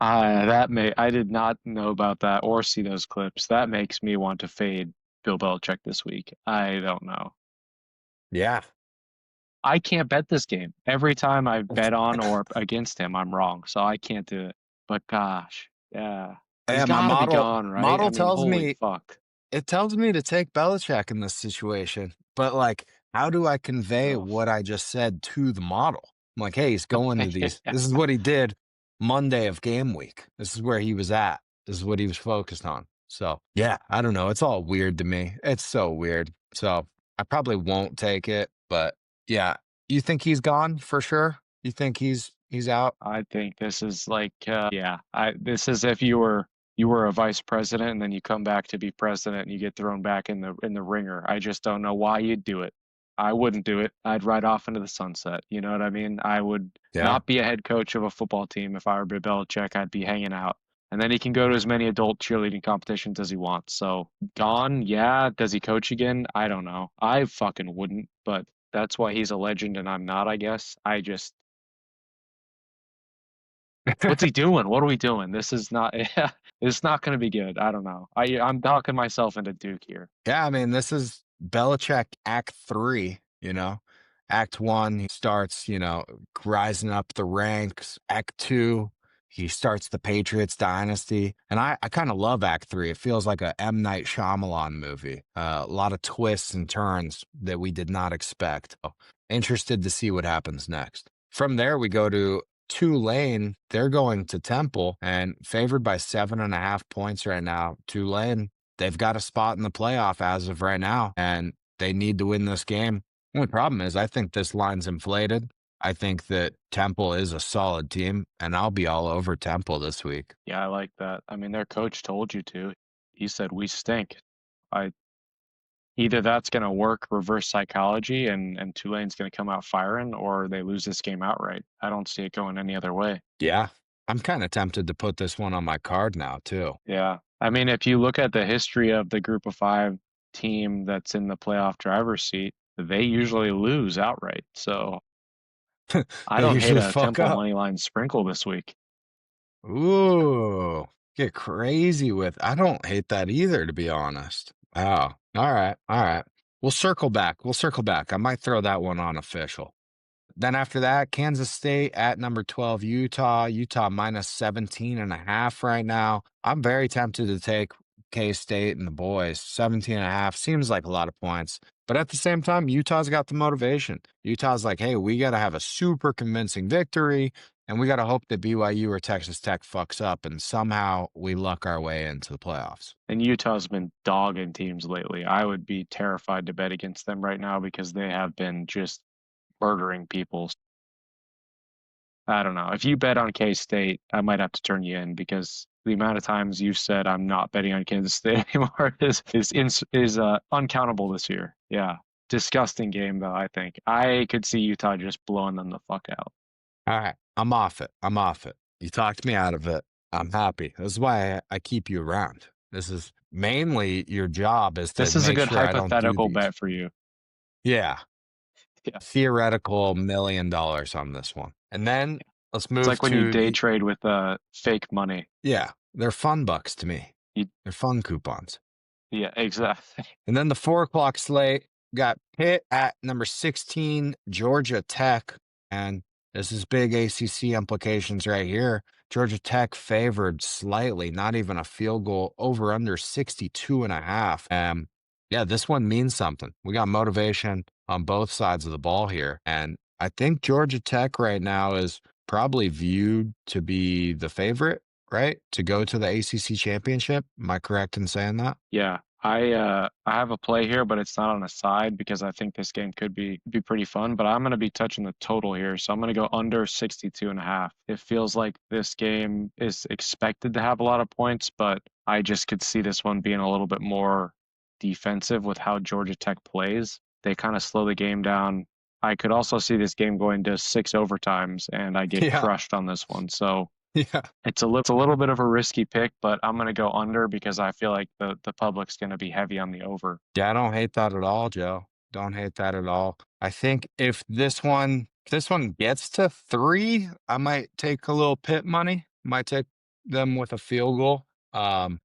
I did not know about that or see those clips. That makes me want to fade Bill Belichick this week. I don't know. Yeah. I can't bet this game. Every time I bet on or against him, I'm wrong. So I can't do it. But gosh, yeah. He's Yeah, my got to be model gone, right? I model mean, tells holy me fuck. it tells me to take Belichick in this situation, but like, how do I convey Ugh. what I just said to the model? I'm like, hey, he's going to these. Yeah. This is what he did Monday of game week. This is where he was at. This is what he was focused on. So, yeah, I don't know. It's all weird to me. It's so weird. So, I probably won't take it, but yeah, you think he's gone for sure? You think he's out? I think this is like, yeah, this is if you were a vice president and then you come back to be president and you get thrown back in the ringer. I just don't know why you'd do it. I wouldn't do it. I'd ride off into the sunset. You know what I mean? I would Yeah. not be a head coach of a football team if I were Bill Belichick. I'd be hanging out. And then he can go to as many adult cheerleading competitions as he wants. So gone, yeah. Does he coach again? I don't know. I fucking wouldn't, but that's why he's a legend and I'm not, I guess. I just What's he doing? What are we doing? This is not yeah, it's not going to be good. I don't know. I'm talking myself into Duke here. Yeah, I mean, this is Belichick Act 3, you know. Act 1, he starts, rising up the ranks. Act 2, he starts the Patriots dynasty. And I kind of love Act 3. It feels like a M. Night Shyamalan movie. A lot of twists and turns that we did not expect. So, interested to see what happens next. From there, we go to Tulane. They're going to Temple and favored by 7.5 points right now. Tulane, they've got a spot in the playoff as of right now, and they need to win this game. Only problem is, I think this line's inflated. I think that Temple is a solid team, and I'll be all over Temple this week. Yeah, I like that. I mean, their coach told you to. He said we stink. I Either that's going to work reverse psychology and Tulane's going to come out firing or they lose this game outright. I don't see it going any other way. Yeah, I'm kind of tempted to put this one on my card now, too. Yeah. I mean, if you look at the history of the group of five team that's in the playoff driver's seat, they usually lose outright. So I They don't hate usually a fuck Temple up. money line sprinkle this week. Ooh, get crazy with. I don't hate that either, to be honest. Oh, all right, all right. We'll circle back. We'll circle back. I might throw that one on official. Then after that, Kansas State at number 12, Utah. Utah minus 17.5 right now. I'm very tempted to take K-State and the boys. 17.5 seems like a lot of points. But at the same time, Utah's got the motivation. Utah's like, hey, we got to have a super convincing victory, and we got to hope that BYU or Texas Tech fucks up, and somehow we luck our way into the playoffs. And Utah's been dogging teams lately. I would be terrified to bet against them right now because they have been just murdering people. I don't know. If you bet on K-State, I might have to turn you in because the amount of times you've said I'm not betting on Kansas State anymore is uncountable this year. Yeah. Disgusting game though, I think. I could see Utah just blowing them the fuck out. All right, I'm off it. I'm off it. You talked me out of it. I'm happy. This is why I keep you around. This is mainly your job is to This is a make good sure I don't do hypothetical these. bet for you. Yeah, Yeah. theoretical $1 million on this one. And then let's It's move like when you to day the, trade with fake money. yeah, they're fun bucks to me. You, They're fun coupons. yeah, exactly. And then the 4 o'clock slate got Pitt at number 16, Georgia Tech. And this is big ACC implications right here. Georgia Tech favored slightly, not even a field goal, over under 62.5. Yeah, this one means something. We got motivation on both sides of the ball here. And I think Georgia Tech right now is probably viewed to be the favorite, right? To go to the ACC championship. Am I correct in saying that? Yeah, I have a play here, but it's not on a side because I think this game could be pretty fun. But I'm going to be touching the total here, so I'm going to go under 62.5. It feels like this game is expected to have a lot of points, but I just could see this one being a little bit more defensive with how Georgia Tech plays. They kind of slow the game down. I could also see this game going to six overtimes, and I get Yeah. crushed on this one. So Yeah. It's a little bit of a risky pick, but I'm gonna go under because I feel like the public's gonna be heavy on the over. Yeah, I don't hate that at all, Joe. Don't hate that at all. I think if this one gets to 3, I might take a little pit money. Might take them with a field goal.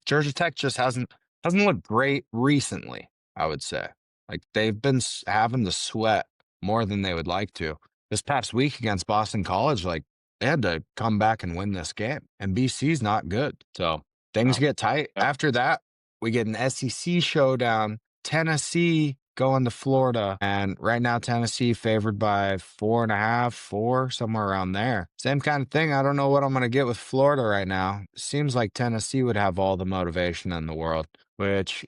Georgia Tech just hasn't looked great recently, I would say. Like they've been having to sweat more than they would like to. This past week against Boston College, like they had to come back and win this game. And BC's not good. So things Oh, get tight. yep. After that, we get an SEC showdown. Tennessee going to Florida. And right now, Tennessee favored by 4.5, 4, somewhere around there. Same kind of thing. I don't know what I'm going to get with Florida right now. Seems like Tennessee would have all the motivation in the world, which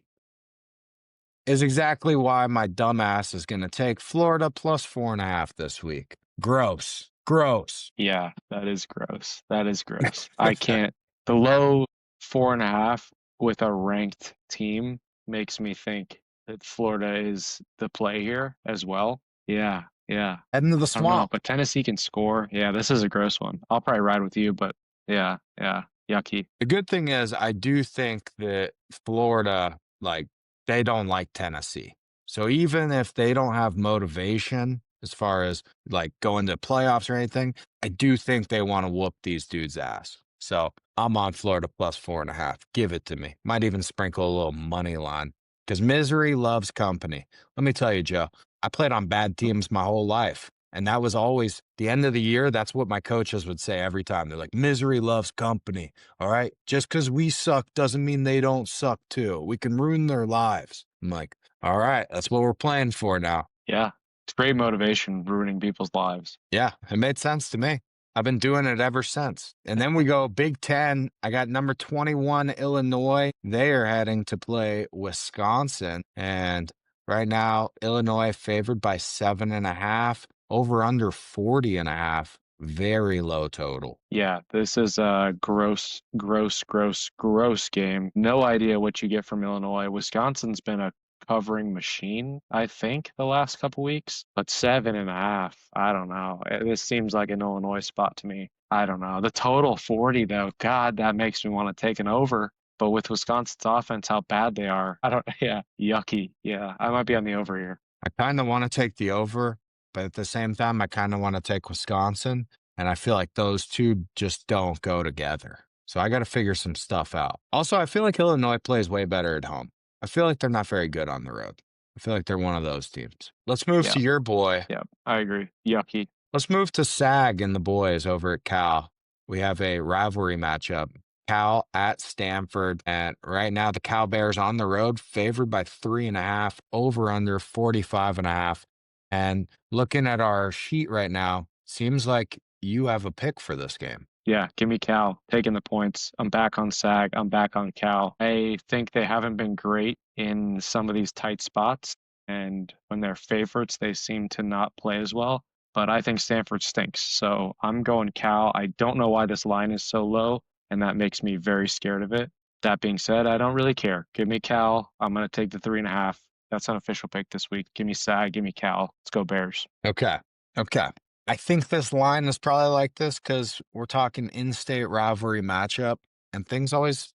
is exactly why my dumbass is going to take Florida plus 4.5 this week. Gross. Gross. Yeah, that is gross. That is gross. I can't. The low 4.5 with a ranked team makes me think that Florida is the play here as well. Yeah, yeah. Head into the I don't know, swamp. but Tennessee can score. Yeah, this is a gross one. I'll probably ride with you, but yeah, yeah, yucky. The good thing is, I do think that Florida, like, they don't like Tennessee. So even if they don't have motivation as far as like going to playoffs or anything, I do think they want to whoop these dudes' ass. So I'm on Florida plus 4.5. Give it to me. Might even sprinkle a little money line because misery loves company. Let me tell you, Joe, I played on bad teams my whole life. And that was always the end of the year. That's what my coaches would say every time. They're like, misery loves company. All right. Just because we suck doesn't mean they don't suck too. We can ruin their lives. I'm like, all right, that's what we're playing for now. Yeah, it's great motivation ruining people's lives. Yeah, it made sense to me. I've been doing it ever since. And then we go Big Ten. I got number 21, Illinois. They are heading to play Wisconsin. And right now, Illinois favored by 7.5, over under 40.5. Very low total. Yeah, this is a gross, gross, gross, gross game. No idea what you get from Illinois. Wisconsin's been a covering machine, I think, the last couple weeks, but 7.5, I don't know. This seems like an Illinois spot to me. I don't know. The total 40, though, God, that makes me want to take an over. But with Wisconsin's offense, how bad they are, I don't, yeah, yucky. Yeah, I might be on the over here. I kind of want to take the over, but at the same time, I kind of want to take Wisconsin. And I feel like those two just don't go together. So I got to figure some stuff out. Also, I feel like Illinois plays way better at home. I feel like they're not very good on the road. I feel like they're one of those teams. Let's move Yeah, to your boy. yeah, I agree. Yucky. Let's move to SAG and the boys over at Cal. We have a rivalry matchup. Cal at Stanford. And right now, the Cal Bears on the road, favored by 3.5, over under 45.5. And looking at our sheet right now, seems like you have a pick for this game. Yeah, give me Cal taking the points. I'm back on SAG. I'm back on Cal. I think they haven't been great in some of these tight spots. And when they're favorites, they seem to not play as well. But I think Stanford stinks. So I'm going Cal. I don't know why this line is so low, and that makes me very scared of it. That being said, I don't really care. Give me Cal. I'm going to take the 3.5. That's an official pick this week. Give me SAG. Give me Cal. Let's go Bears. Okay. Okay. I think this line is probably like this because we're talking in-state rivalry matchup, and things always,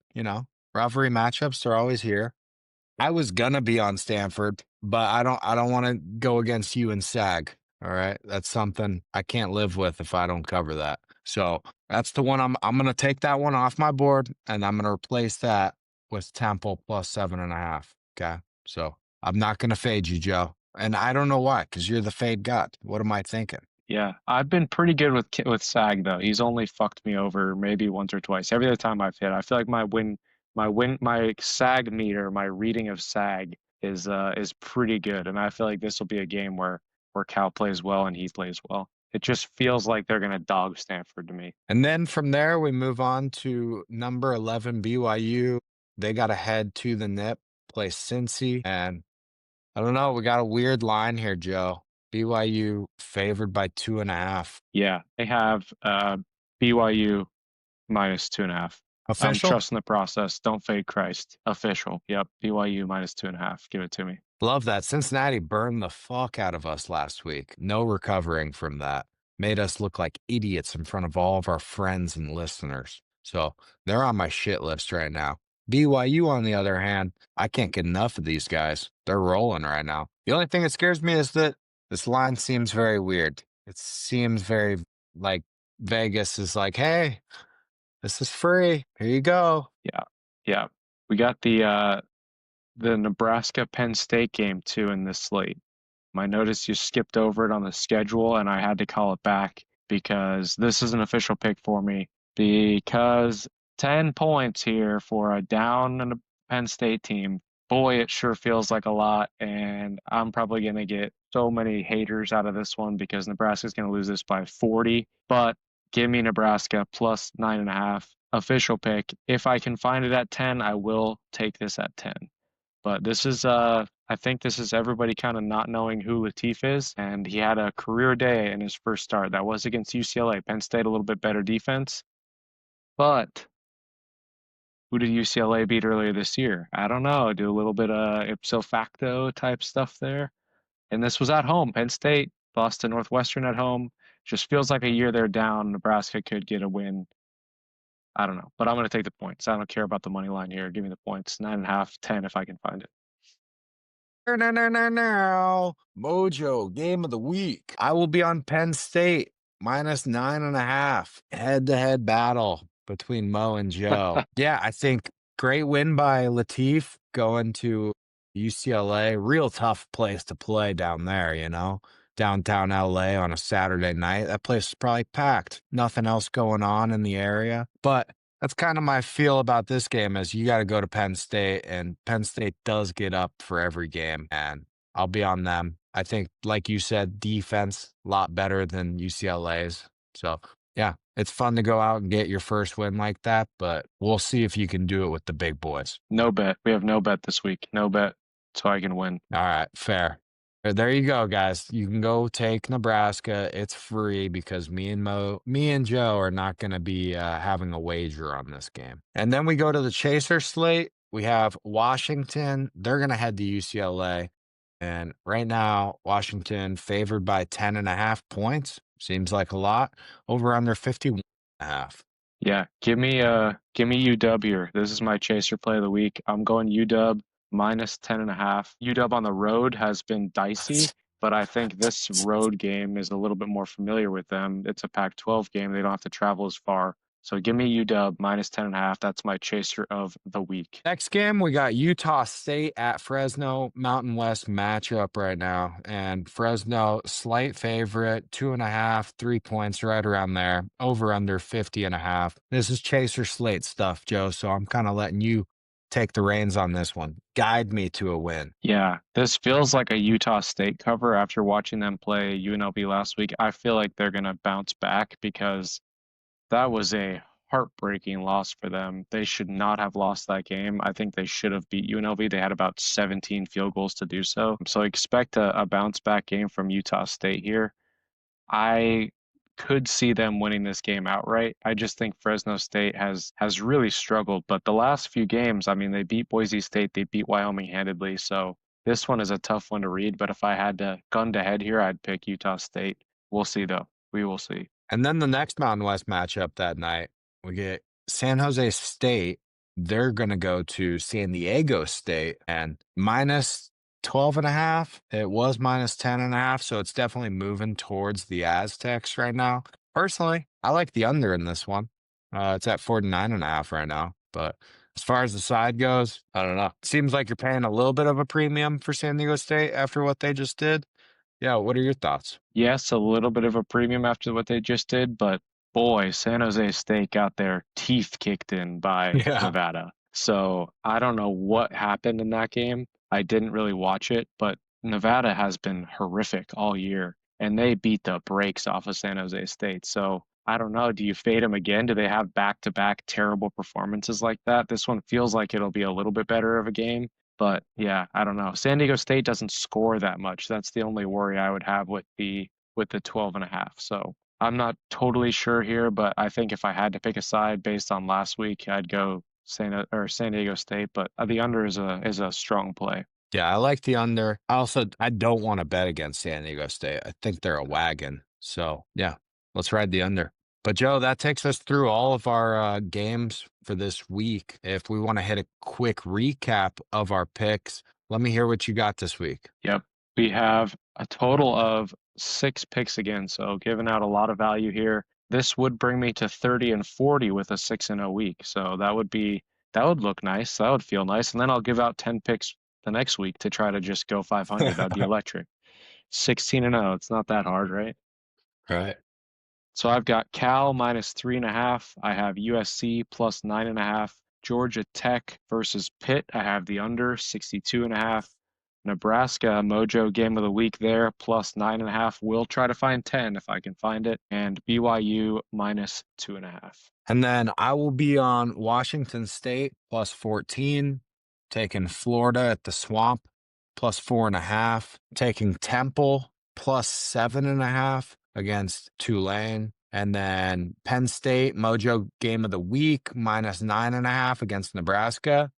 rivalry matchups are always here. I was gonna be on Stanford, but I don't want to go against you and SAG. All right. That's something I can't live with if I don't cover that. So that's the one I'm gonna take that one off my board and I'm gonna replace that with Temple plus 7.5. Okay. So I'm not gonna fade you, Joe. And I don't know why, because you're the fade god. What am I thinking? Yeah, I've been pretty good with SAG though. He's only fucked me over maybe once or twice. Every other time I've hit, I feel like my SAG meter, my reading of SAG is pretty good, and I feel like this will be a game where Cal plays well and he plays well. It just feels like they're gonna dog Stanford to me. And then from there, we move on to number 11, BYU. They got to head to the NIP, play Cincy. And I don't know. We got a weird line here, Joe. BYU favored by 2.5. Yeah, they have BYU minus 2.5. I'm Official? trusting the process. Don't fade Christ. Official. Yep. BYU minus 2.5. Give it to me. Love that. Cincinnati burned the fuck out of us last week. No recovering from that. made us look like idiots in front of all of our friends and listeners. So they're on my shit list right now. BYU, on the other hand, I can't get enough of these guys. They're rolling right now. The only thing that scares me is that this line seems very weird. It seems very like Vegas is like, hey, this is free. Here you go. Yeah, yeah. We got the Nebraska Penn State game too in this slate. I noticed you skipped over it on the schedule, and I had to call it back because this is an official pick for me. Because 10 points here for a down and a Penn State team, boy, it sure feels like a lot. And I'm probably going to get so many haters out of this one because Nebraska's going to lose this by 40. But give me Nebraska plus 9.5. Official pick. If I can find it at 10, I will take this at 10. But this is I think this is everybody kind of not knowing who Latif is, and he had a career day in his first start. That was against UCLA. Penn State a little bit better defense, but who did UCLA beat earlier this year? I don't know. Do a little bit of ipso facto type stuff there. And this was at home. Penn State lost to Northwestern at home. Just feels like a year they're down. Nebraska could get a win. I don't know, but I'm going to take the points. I don't care about the money line here. Give me the points. 9.5, 10 if I can find it. No. MoJoe game of the week. I will be on Penn State minus 9.5. Head-to-head battle between Mo and Joe. Yeah, I think great win by Latif going to UCLA. Real tough place to play down there, downtown LA on a Saturday night. That place is probably packed. Nothing else going on in the area. But that's kind of my feel about this game is you got to go to Penn State, and Penn State does get up for every game, and I'll be on them. I think, like you said, defense a lot better than UCLA's. So, yeah, it's fun to go out and get your first win like that, but we'll see if you can do it with the big boys. No bet. We have no bet this week. No bet, so I can win. All right, fair. There you go, guys. You can go take Nebraska. It's free because me and Joe are not going to be having a wager on this game. And then we go to the Chaser slate. We have Washington. They're going to head to UCLA. And right now, Washington favored by 10.5 points. Seems like a lot. Over under 51.5. Yeah, give me UW here. This is my chaser play of the week. I'm going UW minus 10.5. UW on the road has been dicey, but I think this road game is a little bit more familiar with them. It's a Pac-12 game. They don't have to travel as far. So give me UW minus 10.5. That's my chaser of the week. Next game, we got Utah State at Fresno. Mountain West matchup right now. And Fresno, slight favorite, 2.5, 3 points right around there. Over under 50.5. This is Chaser Slate stuff, Joe. So I'm kind of letting you take the reins on this one. Guide me to a win. Yeah, this feels like a Utah State cover after watching them play UNLV last week. I feel like they're going to bounce back because that was a heartbreaking loss for them. They should not have lost that game. I think they should have beat UNLV. They had about 17 field goals to do so. So expect a bounce back game from Utah State here. I could see them winning this game outright. I just think Fresno State has really struggled. But the last few games, I mean, they beat Boise State, they beat Wyoming handedly. So this one is a tough one to read. But if I had to gun to head here, I'd pick Utah State. We'll see though. We will see. And then the next Mountain West matchup that night, we get San Jose State. They're going to go to San Diego State and minus 12.5. It was minus 10.5. So it's definitely moving towards the Aztecs right now. Personally, I like the under in this one. It's at 49.5 right now. But as far as the side goes, I don't know. Seems like you're paying a little bit of a premium for San Diego State after what they just did. Yeah, what are your thoughts? Yes, a little bit of a premium after what they just did, but boy, San Jose State got their teeth kicked in by Yeah. Nevada. So I don't know what happened in that game. I didn't really watch it, but Nevada has been horrific all year, and they beat the brakes off of San Jose State. So I don't know. Do you fade them again? Do they have back-to-back terrible performances like that? This one feels like it'll be a little bit better of a game. But yeah, I don't know. San Diego State doesn't score that much. That's the only worry I would have with the 12.5. So I'm not totally sure here, but I think if I had to pick a side based on last week, I'd go San Diego State. But the under is a strong play. Yeah, I like the under. I don't want to bet against San Diego State. I think they're a wagon. So yeah, Let's ride the under. But Joe, that takes us through all of our games for this week. If we want to hit a quick recap of our picks, let me hear what you got this week. Yep. We have a total of 6 picks again, so giving out a lot of value here. This would bring me to 30 and 40 with a 6-0 week. So that would look nice. That would feel nice. And then I'll give out 10 picks the next week to try to just go 500. That'd be electric. 16 and 0. It's not that hard, right? Right. So I've got Cal minus 3.5. I have USC plus 9.5. Georgia Tech versus Pitt. I have the under 62.5. Nebraska MoJoe game of the week there plus 9.5. We'll try to find 10 if I can find it. And BYU minus 2.5. And then I will be on Washington State plus 14, taking Florida at the Swamp plus 4.5, taking Temple plus 7.5 against Tulane. And then Penn State MoJoe game of the week minus 9.5 against Nebraska.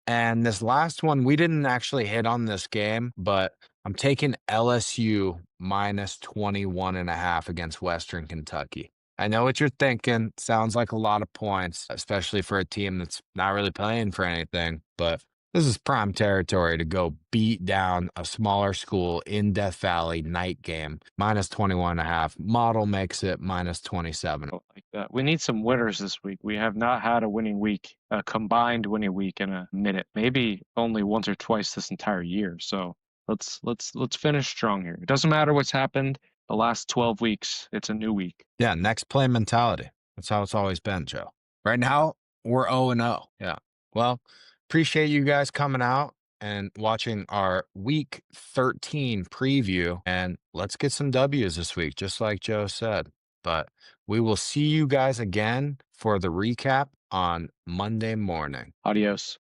And this last one, we didn't actually hit on this game, but I'm taking LSU minus 21.5 against Western Kentucky. I know what you're thinking. Sounds like a lot of points, especially for a team that's not really playing for anything. But this is prime territory to go beat down a smaller school in Death Valley night game. Minus 21.5. Model makes it minus 27. Like that. We need some winners this week. We have not had a winning week, a combined winning week in a minute. Maybe only once or twice this entire year. So let's finish strong here. It doesn't matter what's happened the last 12 weeks. It's a new week. Yeah, next play mentality. That's how it's always been, Joe. Right now, we're 0-0. Yeah. Well, appreciate you guys coming out and watching our week 13 preview. And let's get some W's this week, just like Joe said. But we will see you guys again for the recap on Monday morning. Adios.